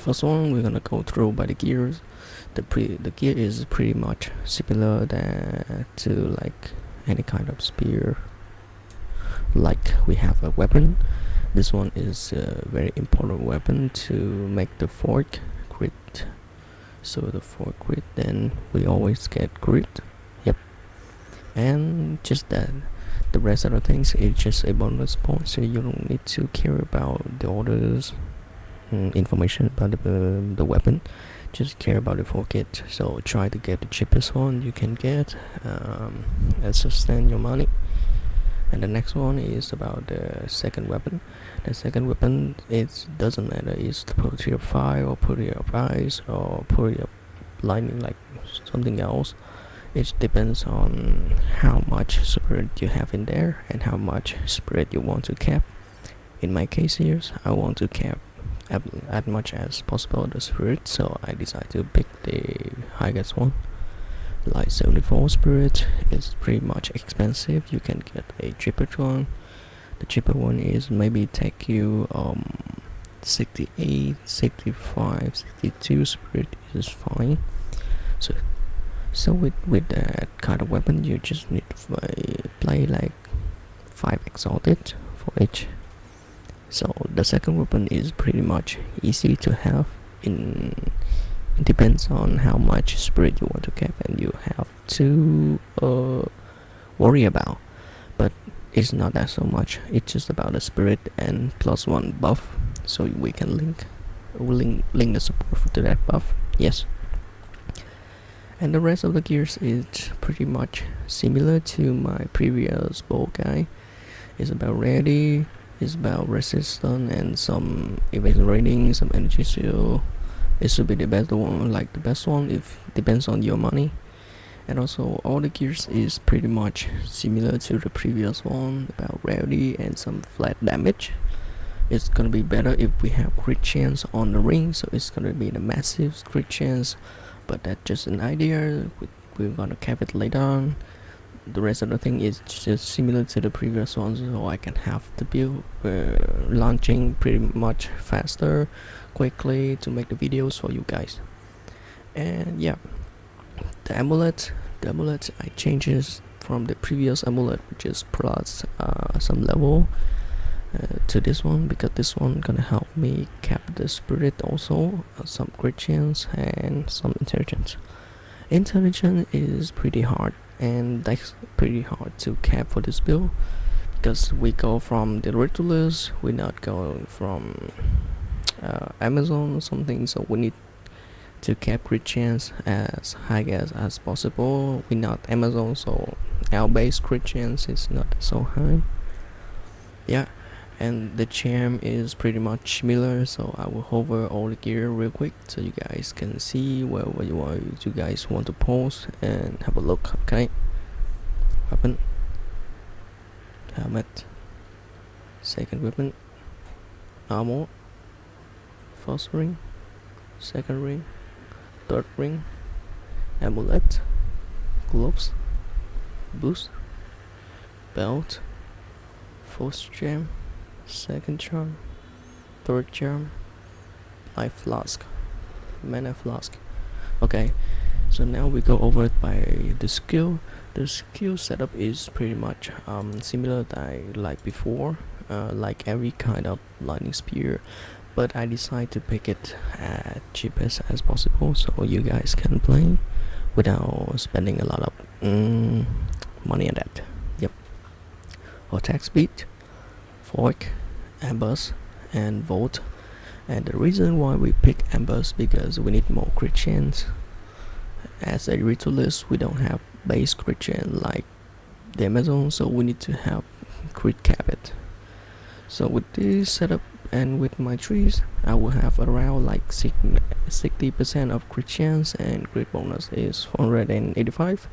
first one we're gonna go through by the gears. The gear is pretty much similar to like any kind of spear. Like we have a weapon. This one is a very important weapon to make the fork crit. So the fork crit, then we always get crit. Yep. And just that, the rest of the things is just a bonus point, so you don't need to care about the orders information about the weapon. Just care about the fork kit. So try to get the cheapest one you can get and sustain your money. And the next one is about the second weapon. The second weapon, it doesn't matter, it's put your fire or put your ice or put your lightning, like something else. It depends on how much spirit you have in there and how much spirit you want to cap. In my case here, I want to cap as much as possible the spirit, so I decided to pick the highest one. Like 74 spirit is pretty much expensive. You can get a cheaper one. The cheaper one is maybe take you 68, 65, 62 spirit is fine. So with that kind of weapon, you just need to play like 5 exalted for each. So the second weapon is pretty much easy to have. It depends on how much spirit you want to cap and you have to worry about, but it's not that so much. It's just about the spirit and +1 buff, so we can link the support to that buff. Yes. And the rest of the gears is pretty much similar to my previous bow guy. It's about ready, it's about resistance and some evasion rating, some energy shield. It should be the best one, like the best one, if depends on your money. And also all the gears is pretty much similar to the previous one, about rarity and some flat damage. It's gonna be better if we have crit chance on the ring, so it's gonna be the massive crit chance, but that's just an idea. We're gonna cap it later on. The rest of the thing is just similar to the previous ones, so I can have the build launching pretty much faster, quickly, to make the videos for you guys. And yeah, the amulet I changes from the previous amulet, which is plus some level, to this one, because this one gonna help me cap the spirit also, some crit chance and some intelligence. Intelligence is pretty hard, and that's pretty hard to cap for this build, because we go from the Ritualist, we're not going from Amazon or something, so we need to cap crit chance as high as possible. We're not Amazon, so our base crit chance is not so high. Yeah, and the charm is pretty much similar, so I will hover all the gear real quick so you guys can see wherever you guys want to pause and have a look. Okay, weapon, helmet, second weapon, armor, first ring, second ring, third ring, amulet, gloves, boost, belt, first charm, second charm, third charm, life flask, mana flask. Okay, so now we go over it by the skill. The skill setup is pretty much similar like before, like every kind of lightning spear, but I decide to pick it as cheapest as possible so you guys can play without spending a lot of money on that. Yep. Attack speed, fork, ambush, and volt. And the reason why we pick ambush because we need more crit chance. As a ritualist, we don't have base crit chance like the Amazon, so we need to have crit cap it. So with this setup and with my trees, I will have around like 60% of crit chance, and crit bonus is 485,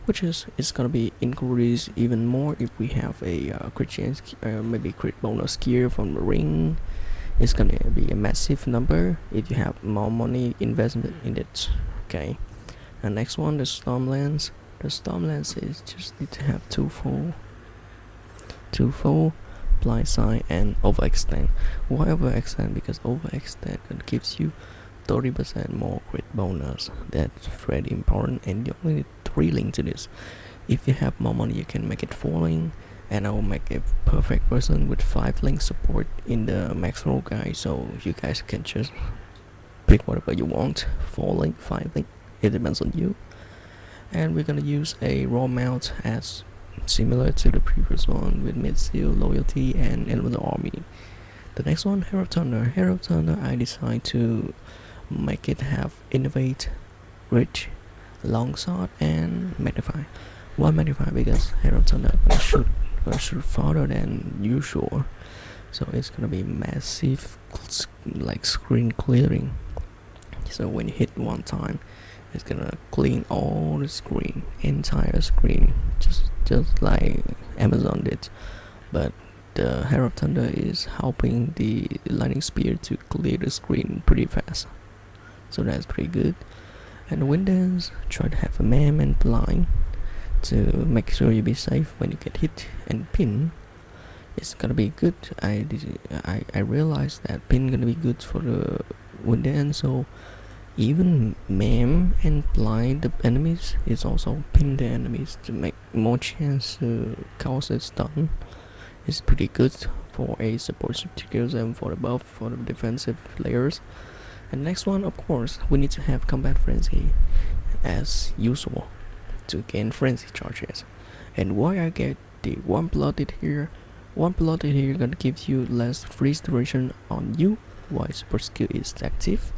which is gonna be increased even more if we have a crit chance, maybe crit bonus gear from the ring. It's gonna be a massive number if you have more money investment in it. Okay, and next one, the Stormlands. The Stormlands is just need to have two full apply sign and overextend. Why overextend? Because overextend gives you 30% more crit bonus. That's very important, and you only need 3 links to this. If you have more money, you can make it 4 links, and I will make a perfect version with 5 link support in the max roll guide, so you guys can just pick whatever you want. 4 link, 5 link, it depends on you. And we're gonna use a raw mount as similar to the previous one with mid-seal, loyalty, and elemental army. The next one, Herald Thunder. Herald Thunder, I decided to make it have innovate, rich, long sword, and magnify. Why magnify? Because Herald Thunder shoot farther than usual, so it's gonna be massive, like screen clearing. So when you hit one time, it's gonna clean all the screen, entire screen, just like Amazon did. But the Herald Thunder is helping the lightning spear to clear the screen pretty fast, so that's pretty good. And the wind dance, try to have a man and blind to make sure you be safe when you get hit, and pin. It's gonna be good. I realized that pin gonna be good for the wind dance, so even mem and blind the enemies is also pin the enemies to make more chance to cause a stun. It's pretty good for a support skills and for the buff for the defensive layers. And next one, of course, we need to have combat frenzy as usual to gain frenzy charges. And why I get the one blooded here gonna give you less freeze duration on you while support skill is active.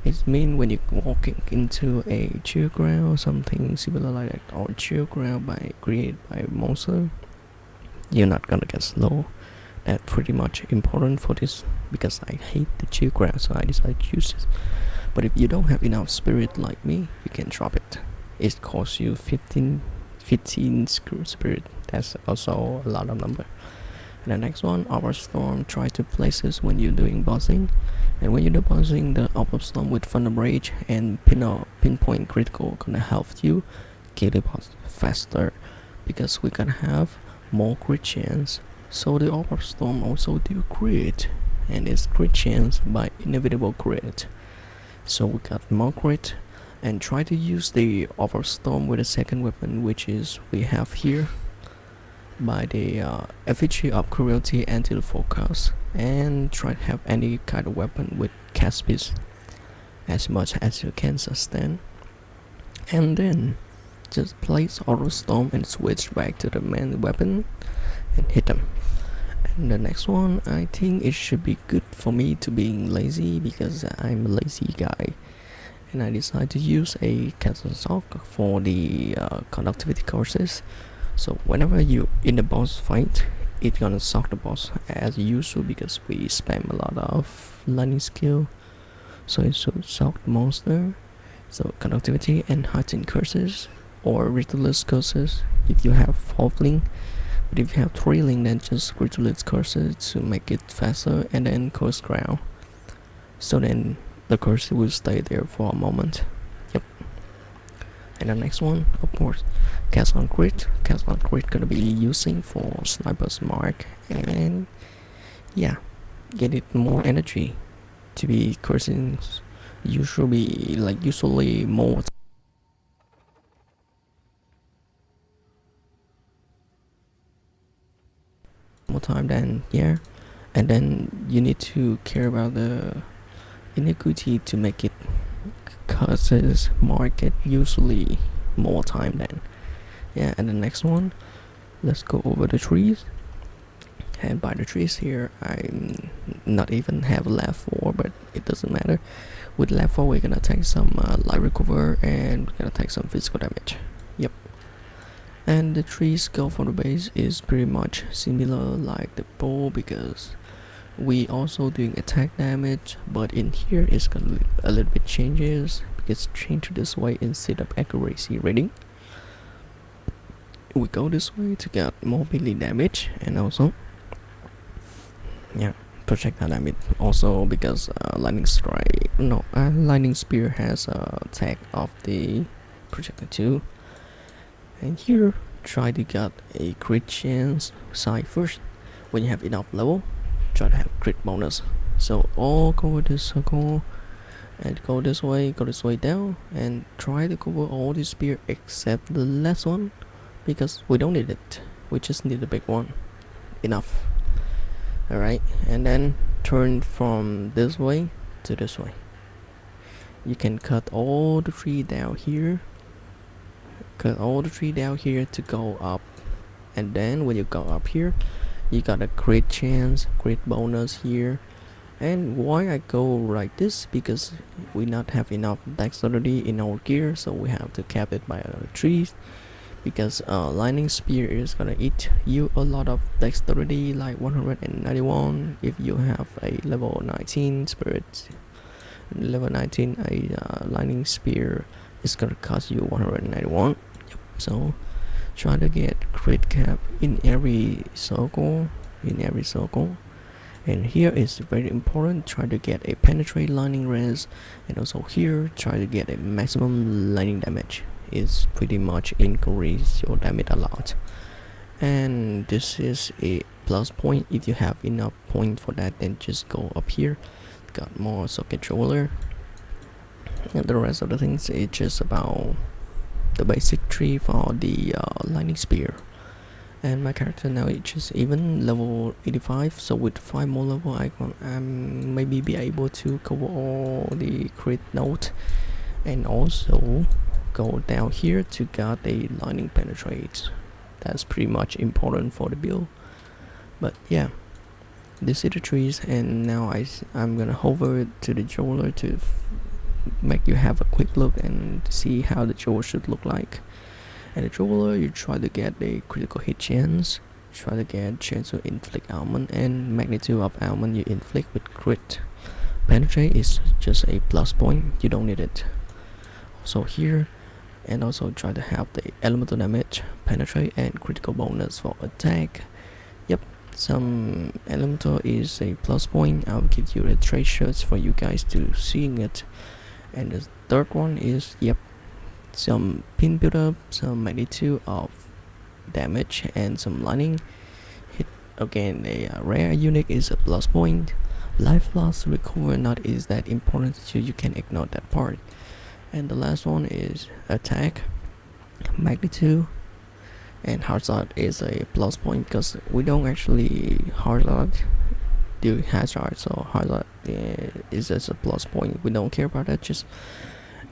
It means when you're walking into a chill ground or something similar like that, or chill ground created by monster, you're not gonna get slow. That's pretty much important for this, because I hate the chill ground, so I decided to use it. But if you don't have enough spirit like me, you can drop it. It costs you 15 spirit. That's also a lot of number. And the next one, Orb Storm, try to place this when you're doing bossing. And when you're bossing, the Orb Storm with Thunder Rage and pinpoint critical gonna help you kill the boss faster, because we're gonna have more crit chance. So the Orb Storm also do crit, and it's crit chance by inevitable crit. So we got more crit, and try to use the Orb Storm with a second weapon, which is we have here by the effigy of cruelty until focus, and try to have any kind of weapon with cast speed as much as you can sustain, and then just place Auto Storm and switch back to the main weapon and hit them. And the next one, I think it should be good for me to being lazy, because I'm a lazy guy, and I decided to use a Castle Sock for the conductivity courses. So whenever you in the boss fight, it's gonna suck the boss as usual, because we spam a lot of lightning skill, so it should suck the monster. So conductivity and heightened curses or Ritualist curses if you have 4th link. But if you have 3 link, then just Ritualist curses to make it faster, and then curse ground, so then the curse will stay there for a moment. Yep. And the next one, of course, Cast on Crit. Cast on Crit gonna be using for Sniper's Mark, and yeah, get it more energy to be cursing. Usually more time than yeah, and then you need to care about the iniquity to make it causes market usually more time than yeah. And the next one, let's go over the trees. And by the trees here, I'm not even have left 4, but it doesn't matter. With left 4, we're gonna take some light recover, and we're gonna take some physical damage. Yep. And the trees go for the base is pretty much similar like the bow, because we also doing attack damage, but in here it's gonna be a little bit changes, because change this way instead of accuracy rating. We go this way to get more melee damage, and also yeah, projectile damage also, because lightning spear has a attack of the projectile too. And here try to get a crit chance side first. when you have enough level, try to have crit bonus. So all cover this circle and go this way down, and try to cover all the spear except the last one, because we don't need it, we just need the big one. Enough. Alright, and then turn from this way to this way. You can cut all the tree down here, to go up, and then when you go up here, you got a crit chance, crit bonus here. And why I go like this, because we not have enough dexterity in our gear, so we have to cap it by trees, because lightning spear is gonna eat you a lot of dexterity, like 191 if you have a level 19 spirit. Level 19 a lightning spear is gonna cost you 191. Yep. So try to get crit cap in every circle, and here is very important, try to get a penetrate lightning res, and also here try to get a maximum lightning damage. It's pretty much increase your damage a lot, and this is a plus point. If you have enough point for that, then just go up here, got more socket controller, and the rest of the things is just about the basic tree for the lightning spear. And my character now is just even level 85, so with 5 more level I can maybe be able to cover all the crit note, and also go down here to get a lightning penetrate. That's pretty much important for the build. But yeah, this is the trees, and now I'm gonna hover to the jeweler to make you have a quick look and see how the jeweler should look like. And the jeweler, you try to get a critical hit chance, try to get chance to inflict ailment, and magnitude of ailment you inflict with crit. Penetrate is just a plus point, you don't need it. So here, and also try to have the elemental damage, penetrate, and critical bonus for attack. Yep, some elemental is a plus point. I'll give you the trade shirts for you guys to seeing it. And the third one is, yep, some pin build up, some magnitude of damage, and some lightning hit. Again, a rare unique is a plus point. Life loss recover not is that important, so you can ignore that part. And the last one is attack, magnitude, and hazard is a plus point, because we don't actually hazard do hazard, so hazard is just a plus point. We don't care about that, just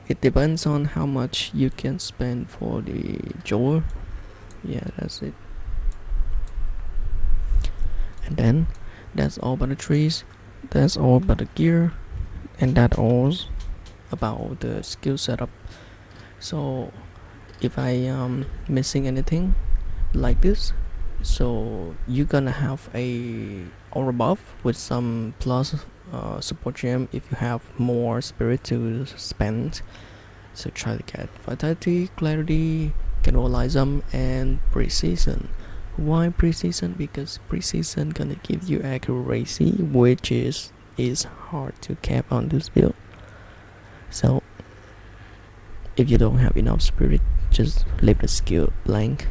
it depends on how much you can spend for the jeweler. Yeah, that's it. And then that's all about the trees, that's all about the gear, and that all about the skill setup. So if I am missing anything like this, so you're gonna have a aura buff with some plus support gem if you have more spirit to spend. So try to get vitality, clarity, cannibalism, and precision. Why precision? Because precision gonna give you accuracy, which is hard to cap on this build. So if you don't have enough spirit, just leave the skill blank.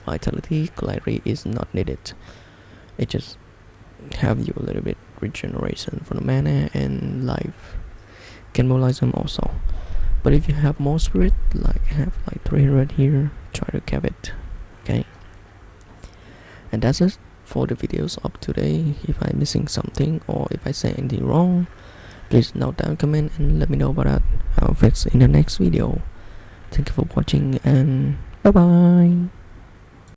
Vitality, clarity is not needed. It just have you a little bit regeneration for the mana and life. Cannibalism also. But if you have more spirit, like have like 300 here, try to cap it. Okay. And that's it for the videos of today. If I'm missing something or if I say anything wrong, please note down, comment, and let me know about that. I'll fix in the next video. Thank you for watching, and bye bye.